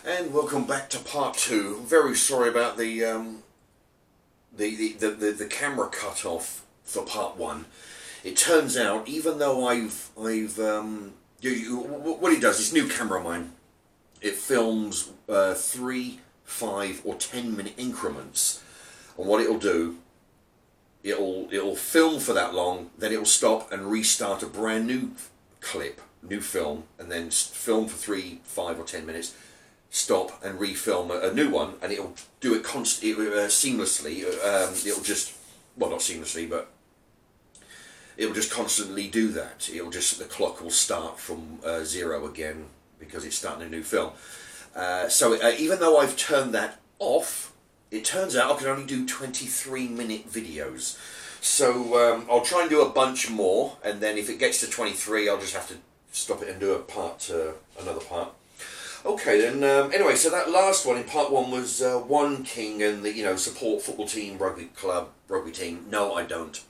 And welcome back to part two. Very sorry about the camera cut off for part one. It turns out, even though what it does, this new camera of mine, it films 3, 5 or 10 minute increments, and what it'll do, it'll film for that long, then it'll stop and restart a brand new clip, new film, and then film for 3, 5 or 10 minutes, stop and refilm a new one, and it'll do it seamlessly. It'll just, well, not seamlessly, but it'll just constantly do that. The clock will start from 0 again because it's starting a new film. So even though I've turned that off, it turns out I can only do 23-minute videos. So I'll try and do a bunch more, and then if it gets to 23, I'll just have to stop it and do another part. Okay then, anyway, so that last one in part one was One King and the, support football team, rugby club, rugby team. No, I don't.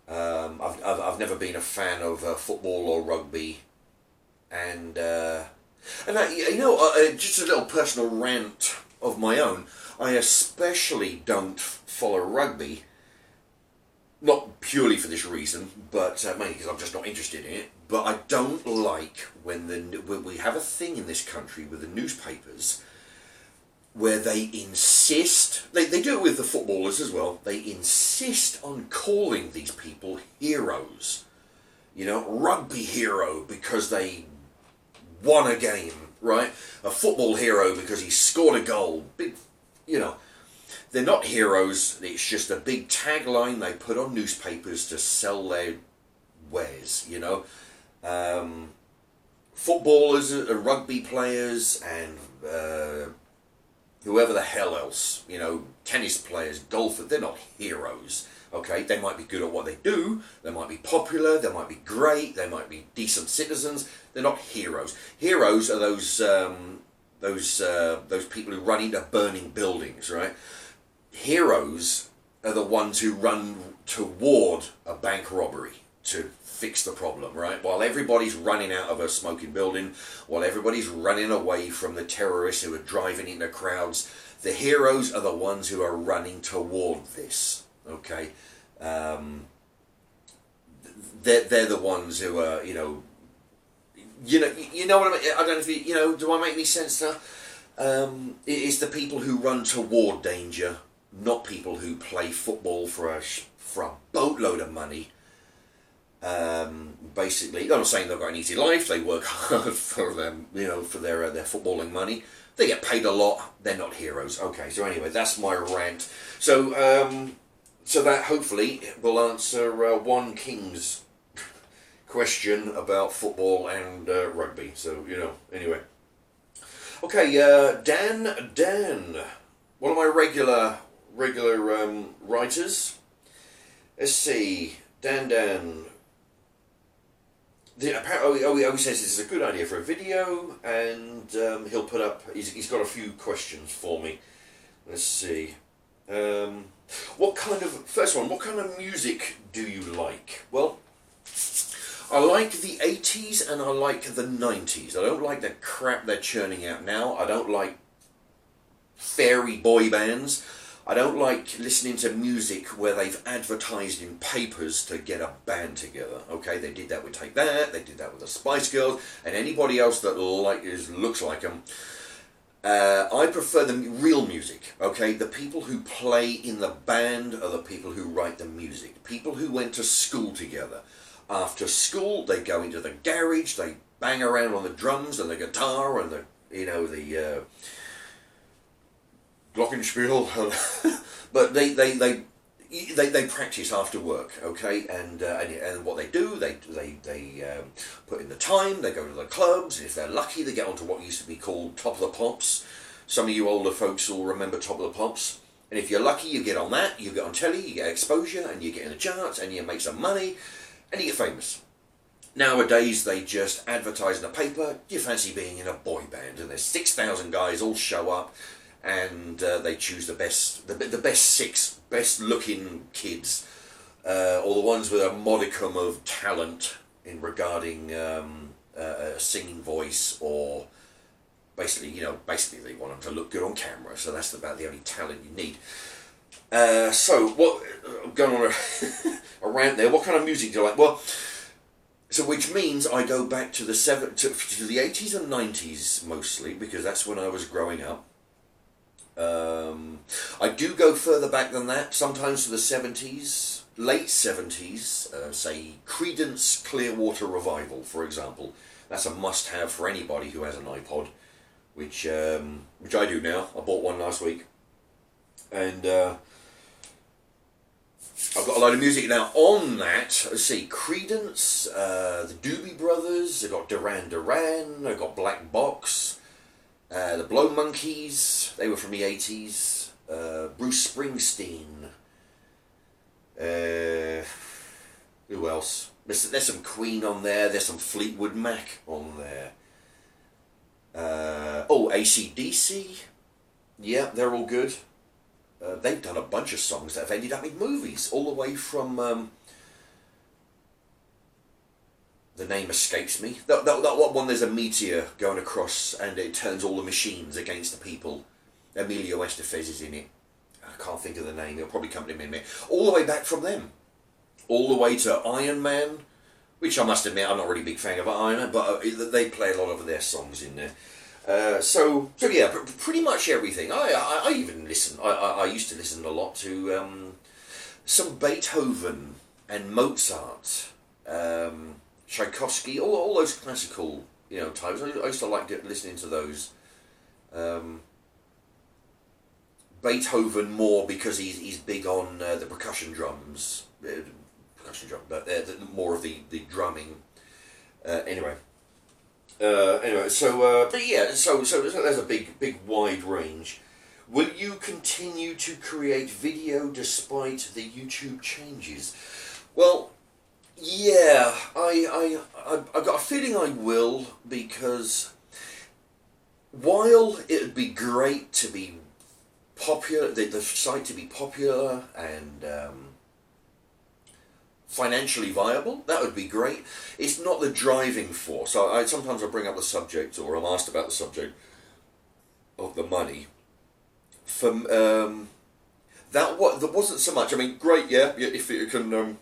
I've never been a fan of football or rugby, and just a little personal rant of my own. I especially don't follow rugby, not purely for this reason, but mainly because I'm just not interested in it. But I don't like when we have a thing in this country with the newspapers where they insist, they do it with the footballers as well, they insist on calling these people heroes. Rugby hero because they won a game, right? A football hero because he scored a goal. They're not heroes, it's just a big tagline they put on newspapers to sell their wares, Footballers, rugby players, and whoever the hell else, tennis players, golfers, they're not heroes, okay? They might be good at what they do, they might be popular, they might be great, they might be decent citizens, they're not heroes. Heroes are those people who run into burning buildings, right? Heroes are the ones who run toward a bank robbery to fix the problem, right? While everybody's running out of a smoking building, while everybody's running away from the terrorists who are driving into crowds, the heroes are the ones who are running toward this, okay? They're the ones who are, you know what I mean? I don't know if do I make any sense now? It's the people who run toward danger, not people who play football for a boatload of money. Basically, I'm not saying they've got an easy life. They work hard for them, for their footballing money. They get paid a lot. They're not heroes. Okay, so anyway, that's my rant. So that hopefully will answer One King's question about football and rugby. So anyway. Okay, Dan, one of my regular writers. Let's see, Dan. He says this is a good idea for a video, and he'll put up. He's got a few questions for me. Let's see. What kind of music do you like? Well, I like the 80s and I like the 90s. I don't like the crap they're churning out now. I don't like fairy boy bands. I don't like listening to music where they've advertised in papers to get a band together. Okay, they did that with Take That, they did that with the Spice Girls, and anybody else that looks like them. I prefer the real music, okay? The people who play in the band are the people who write the music. People who went to school together. After school, they go into the garage, they bang around on the drums and the guitar and the glockenspiel, but they practice after work, okay? And what they do, they put in the time. They go to the clubs, and if they're lucky, they get onto what used to be called Top of the Pops. Some of you older folks will remember Top of the Pops. And if you're lucky, you get on that. You get on telly, you get exposure, and you get in the charts, and you make some money, and you get famous. Nowadays, they just advertise in the paper. Do you fancy being in a boy band? And there's 6,000 guys all show up. And they choose the best 6 best-looking kids, or the ones with a modicum of talent in regarding a singing voice or basically, basically they want them to look good on camera, so that's about the only talent you need. So what, I'm going on a rant there. What kind of music do you like? Well, so which means I go back to the to the 80s and 90s mostly, because that's when I was growing up. I do go further back than that, sometimes to the 70s, late 70s, say Creedence Clearwater Revival, for example. That's a must-have for anybody who has an iPod, which I do now. I bought one last week, and I've got a load of music now on that. Let's see, Creedence, the Doobie Brothers, I've got Duran Duran, I've got Black Box, the Blow Monkeys, they were from the 80s, Bruce Springsteen, who else? There's some Queen on there, there's some Fleetwood Mac on there. AC/DC, yeah, they're all good. They've done a bunch of songs that have ended up in movies, all the way from, the name escapes me. That one, there's a meteor going across and it turns all the machines against the people. Emilio Estevez is in it. I can't think of the name, it'll probably come to me in a minute. All the way back from them. All the way to Iron Man, which I must admit I'm not really a big fan of Iron Man, but they play a lot of their songs in there. So yeah, pretty much everything. I even listen. I used to listen a lot to some Beethoven and Mozart, Tchaikovsky, all those classical types. I used to like listening to those. Beethoven more because he's big on the percussion drums, but more of the drumming. Anyway, but yeah, so there's a big wide range. Will you continue to create video despite the YouTube changes? Well, yeah, I've got a feeling I will, because while it would be great to be popular, the site to be popular and financially viable, that would be great. It's not the driving force. Sometimes I bring up the subject, or I'm asked about the subject of the money. That wasn't so much. I mean, great, yeah. If it can,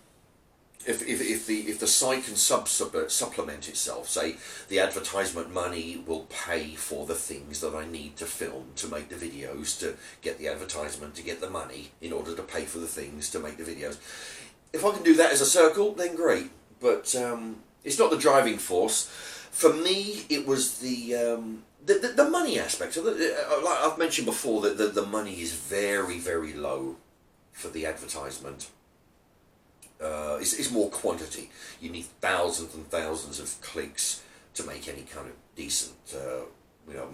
if the site can supplement itself, say the advertisement money will pay for the things that I need to film to make the videos, to get the advertisement, to get the money in order to pay for the things to make the videos. If I can do that as a circle, then great. But it's not the driving force. For me, it was the money aspect. Like I've mentioned before, that the money is very, very low for the advertisement. It's more quantity. You need thousands and thousands of clicks to make any kind of decent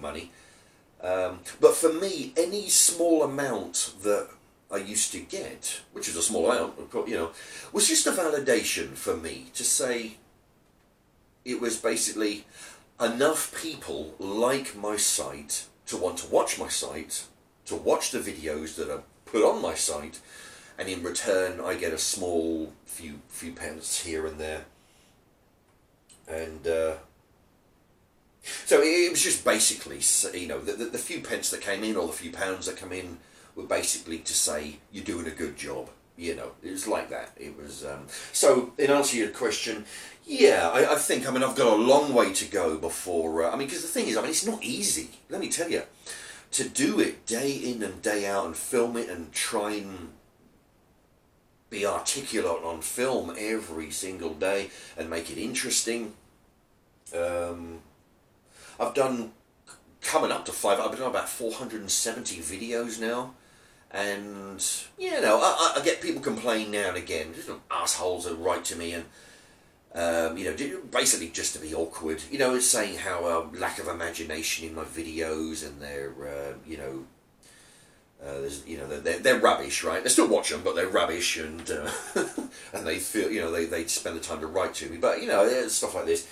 money. But for me, any small amount that I used to get, which is a small amount, of course, was just a validation for me to say it was basically enough people like my site to want to watch my site, to watch the videos that are put on my site, and in return I get a small few pence here and there. And so it was just basically, the few pence that came in, or the few pounds that come in, were basically to say you're doing a good job. It was like that. It was so in answer to your question, yeah, I think, I've got a long way to go before, because the thing is, it's not easy, let me tell you, to do it day in and day out and film it and try and be articulate on film every single day and make it interesting. I've done, coming up to I've done about 470 videos now. And, I get people complain now and again, just assholes that write to me and, basically just to be awkward, saying how lack of imagination in my videos, and they're rubbish, right? They still watch them, but they're rubbish, and and they feel, they spend the time to write to me, but, stuff like this.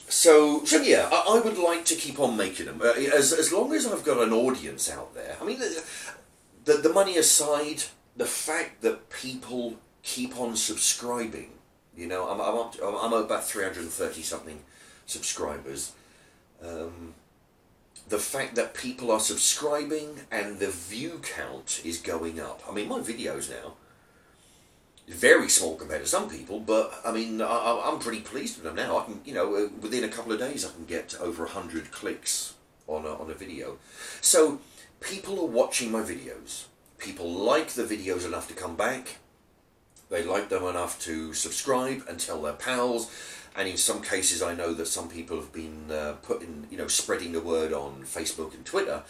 So yeah, I would like to keep on making them, as long as I've got an audience out there. The money aside, the fact that people keep on subscribing, I'm about 330 something subscribers. The fact that people are subscribing and the view count is going up. I mean, my videos now, very small compared to some people, but I mean, I'm pretty pleased with them now. I can, within a couple of days, I can get over 100 clicks on a video. So people are watching my videos. People like the videos enough to come back. They like them enough to subscribe and tell their pals. And in some cases, I know that some people have been spreading the word on Facebook and Twitter.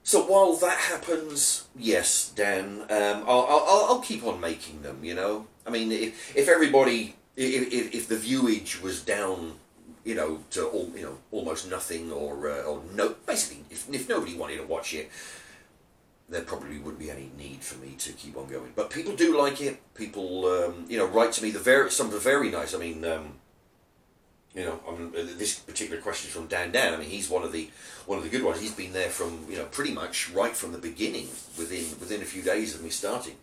So while that happens, yes, Dan, I'll keep on making them. I mean, if everybody, if the viewage was down, to almost nothing, or no, basically, if nobody wanted to watch it, there probably wouldn't be any need for me to keep on going. But people do like it. People, write to me. Some are very nice. I mean. This particular question is from Dan. I mean, he's one of the good ones. He's been there from pretty much right from the beginning, within a few days of me starting,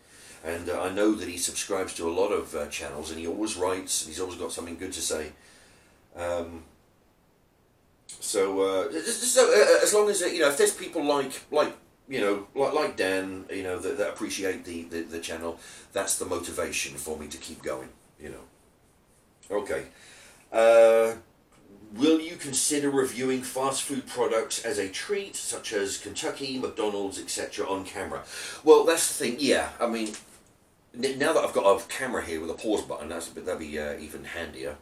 and I know that he subscribes to a lot of channels, and he always writes. And he's always got something good to say. So as long as if there's people like Dan, that appreciate the channel, that's the motivation for me to keep going. Okay. Will you consider reviewing fast food products as a treat, such as Kentucky, McDonald's, etc., on camera? Well, that's the thing. Yeah, I mean, now that I've got a camera here with a pause button, that'd be even handier.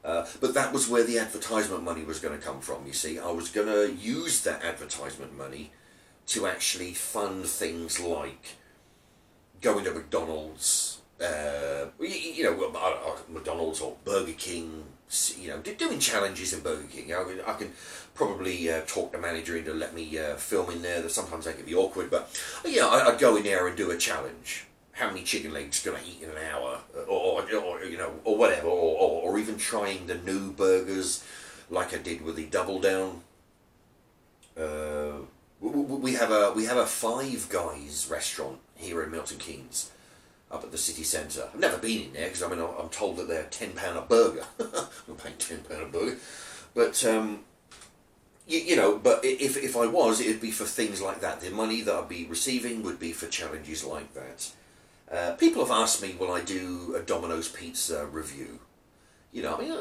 But that was where the advertisement money was going to come from. You see, I was going to use that advertisement money to actually fund things like going to McDonald's. McDonald's or Burger King, doing challenges in Burger King. I can probably talk the manager into let me film in there. Sometimes they can be awkward, but I'd go in there and do a challenge. How many chicken legs can I eat in an hour, or whatever, or even trying the new burgers, like I did with the Double Down. We have a Five Guys restaurant here in Milton Keynes, up at the city centre. I've never been in there because I'm told that they're £10 a burger. I'm paying £10 a burger, but but if I was, it'd be for things like that. The money that I'd be receiving would be for challenges like that. People have asked me, will I do a Domino's pizza review? Well,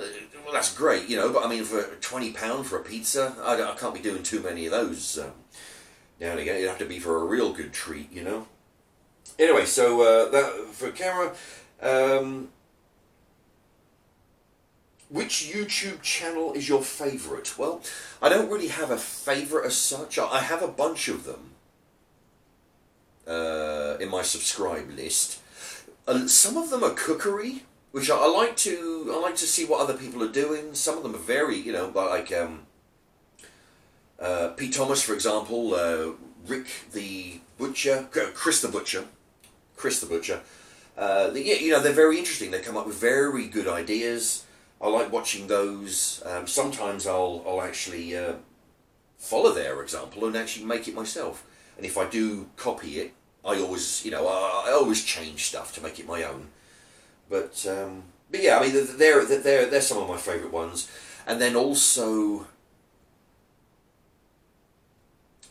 that's great, but I mean, for £20 for a pizza, I can't be doing too many of those now and again. It'd have to be for a real good treat, Anyway, so that for camera, which YouTube channel is your favourite? Well, I don't really have a favourite as such. I have a bunch of them in my subscribe list. Some of them are cookery, which I like to see what other people are doing. Some of them are very, like Pete Thomas, for example, Rick the Butcher, Chris the Butcher. They're very interesting. They come up with very good ideas. I like watching those. Sometimes I'll actually follow their example and actually make it myself. And if I do copy it, I always change stuff to make it my own. But yeah, I mean, they're some of my favourite ones. And then also,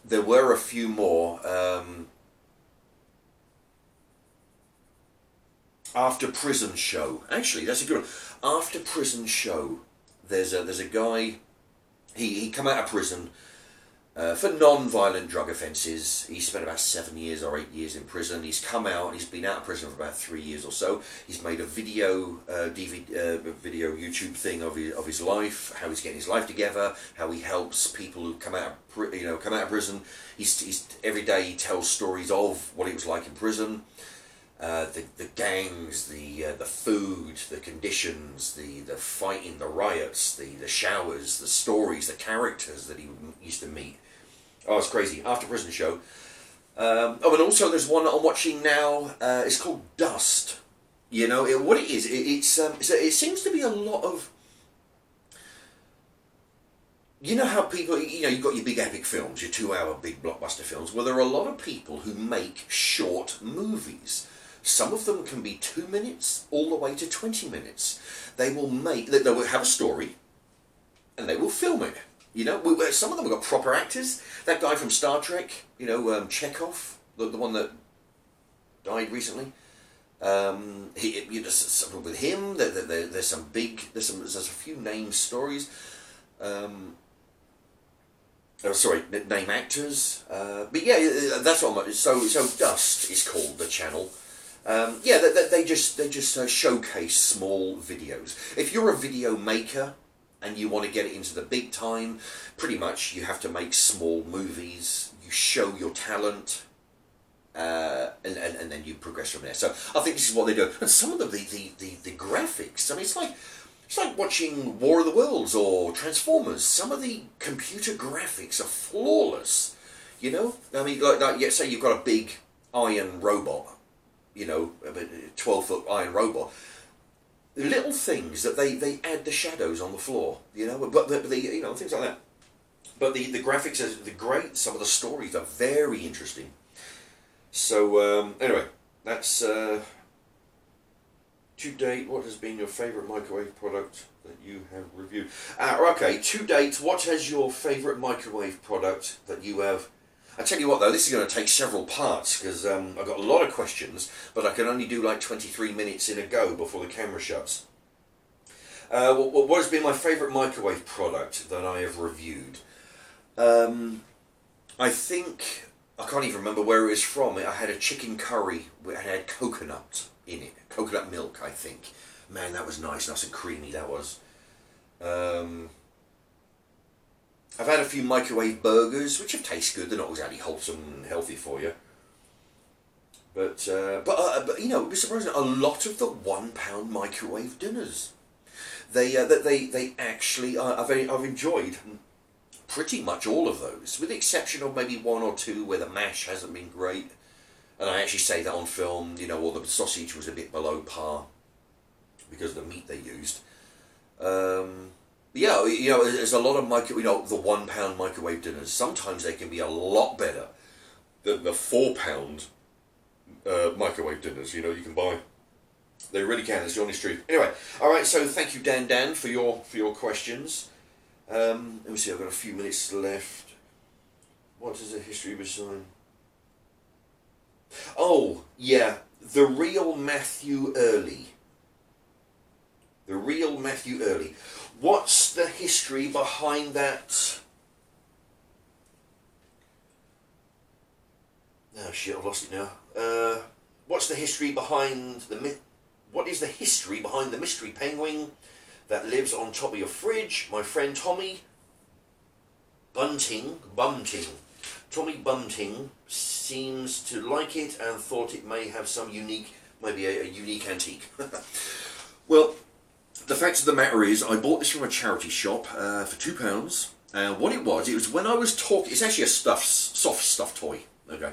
there were a few more. After Prison Show. Actually, that's a good one. After Prison Show, there's a guy. He come out of prison for non-violent drug offences. He spent about 7 years or 8 years in prison. He's come out. He's been out of prison for about 3 years or so. He's made a video, video YouTube thing of his life, how he's getting his life together, how he helps people who come out of prison. He's every day he tells stories of what it was like in prison. The gangs, the food, the conditions, the fighting, the riots, the showers, the stories, the characters that he used to meet. Oh, it's crazy. After Prison Show. And also there's one that I'm watching now. It's called Dust. What it is, it seems to be a lot of. You know how people, you've got your big epic films, your 2-hour big blockbuster films. Well, there are a lot of people who make short movies. Some of them can be 2 minutes all the way to 20 minutes. They will have a story, and they will film it. You know, some of them have got proper actors. That guy from Star Trek, you know, Chekhov, the one that died recently. With him, there's some big, there's a few name stories. Name actors. But yeah, that's what so Dust is called the channel. They just showcase small videos. If you're a video maker and you want to get it into the big time, pretty much you have to make small movies. You show your talent, and then you progress from there. So I think this is what they do. And some of them, the graphics. I mean, it's like watching War of the Worlds or Transformers. Some of the computer graphics are flawless. You know, I mean, like say you've got a big iron robot. You know, a 12-foot iron robot. Little things that they add the shadows on the floor. You know, but you know, things like that. But the graphics are great. Some of the stories are very interesting. So anyway, that's to date. What has been your favourite microwave product that you have reviewed? Okay, to date, what has your favourite microwave product that you have? I tell you what though, this is going to take several parts because I've got a lot of questions, but I can only do like 23 minutes in a go before the camera shuts. What has been my favourite microwave product that I have reviewed? I think, I can't even remember where it was from. I had a chicken curry, it had coconut in it, coconut milk I think. Man, that was nice and creamy, that was. I've had a few microwave burgers, which have tasted good. They're not exactly wholesome and healthy for you. But you know, it was surprising. A lot of the £1 microwave dinners, they actually I've enjoyed pretty much all of those, with the exception of maybe one or two where the mash hasn't been great. And I actually say that on film. You know, or the sausage was a bit below par because of the meat they used. Yeah, you know, there's a lot of the £1 microwave dinners. Sometimes they can be a lot better than the £4 microwave dinners. You know, you can buy. They really can. It's the honest truth. Anyway, all right. So thank you, Dan, for your questions. Let me see. I've got a few minutes left. What is the history behind? Oh yeah, the real Matthew Early. The real Matthew Early. What's the history behind that? Oh shit, I've lost it now. What's the history behind what is the history behind the mystery penguin that lives on top of your fridge? My friend Tommy Bunting seems to like it and thought it may have some unique, maybe a unique antique. Well, the fact of the matter is, I bought this from a charity shop for £2. What it was when I was talking, it's actually a soft stuffed toy. Okay,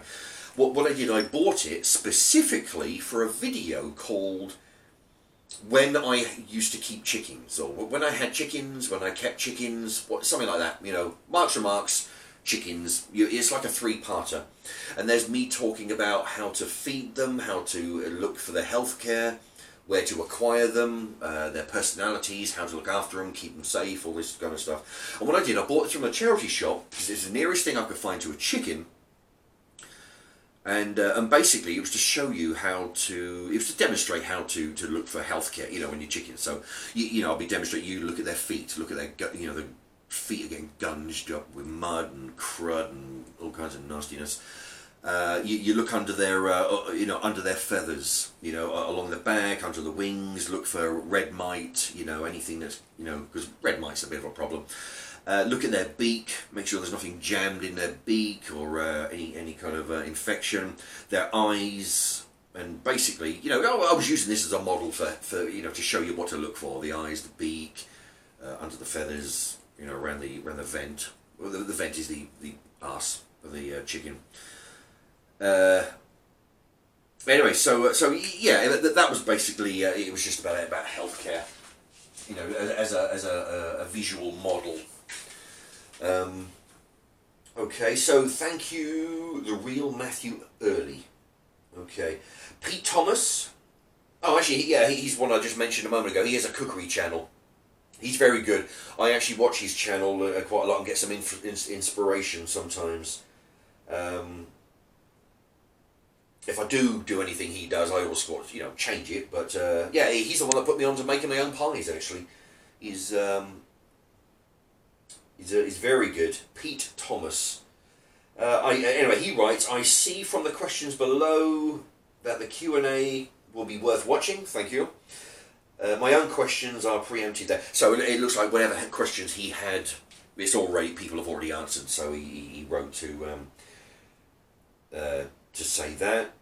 what I did, I bought it specifically for a video called "When I Used to Keep Chickens," or when I had chickens, when I kept chickens, something like that. You know, Mark's Remarks, chickens. It's like a 3-parter, and there's me talking about how to feed them, how to look for their healthcare, where to acquire them, their personalities, how to look after them, keep them safe, all this kind of stuff. And what I did, I bought it from a charity shop because it's the nearest thing I could find to a chicken. And basically, it was to show you it was to demonstrate how to look for healthcare, you know, when you're chickens. So, you know, I'll be demonstrating, you look at their feet, look at their, you know, the feet are getting gunged up with mud and crud and all kinds of nastiness. You look under their, under their feathers, you know, along the back, under the wings. Look for red mite, you know, anything that's, you know, because red mite's a bit of a problem. Look at their beak. Make sure there's nothing jammed in their beak or any kind of infection. Their eyes, and basically, you know, I was using this as a model for you know, to show you what to look for: the eyes, the beak, under the feathers, you know, around the vent. Well, the vent is the arse of the chicken. Anyway, so yeah, that was basically it was just about healthcare, you know, as a visual model. Okay, so thank you, the real Matthew Early. Okay, Pete Thomas. Oh, actually, yeah, he's one I just mentioned a moment ago. He has a cookery channel. He's very good. I actually watch his channel quite a lot and get some inspiration sometimes. If I do anything he does, I always change it. But yeah, he's the one that put me on to making my own pies. Actually, he's very good. Pete Thomas. Anyway, he writes, I see from the questions below that the Q&A will be worth watching. Thank you. My own questions are preempted there. So it looks like whatever questions he had, people have already answered. So he wrote to say that.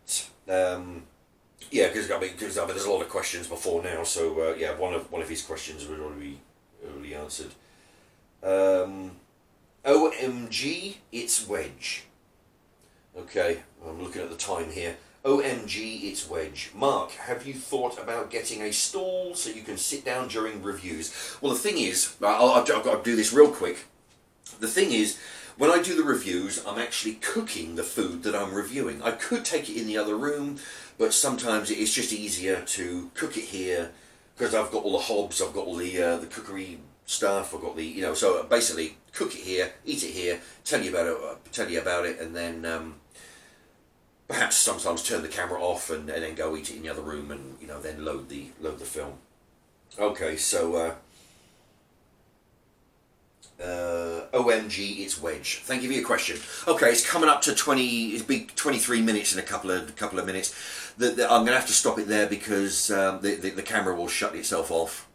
Yeah, because there's a lot of questions before now. So yeah, one of his questions was already answered. OMG, it's Wedge. Okay, I'm looking at the time here. OMG, it's Wedge. Mark, have you thought about getting a stall so you can sit down during reviews? Well, the thing is, I've got to do this real quick. The thing is, when I do the reviews, I'm actually cooking the food that I'm reviewing. I could take it in the other room, but sometimes it's just easier to cook it here because I've got all the hobs, I've got all the cookery stuff, I've got the, so basically cook it here, eat it here, tell you about it, and then perhaps sometimes turn the camera off and then go eat it in the other room, and then load the film. Okay, so OMG, it's Wedge. Thank you for your question. Okay, it's coming up to 23 minutes in a couple of minutes. I'm going to have to stop it there because the camera will shut itself off.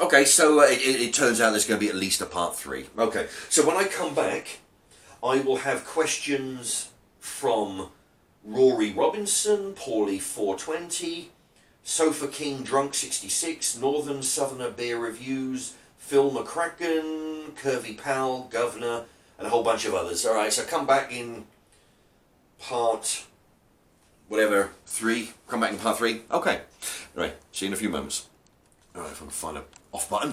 Okay, so it turns out there's going to be at least a part 3. Okay, so when I come back, I will have questions from Rory Robinson, Paulie 420, Sofa King Drunk 66, Northern Southerner Beer Reviews, Phil McCracken, Curvy Pal, Governor, and a whole bunch of others. All right, so come back in part 3. Come back in part 3. Okay. All right, see you in a few moments. All right, if I can find an off button.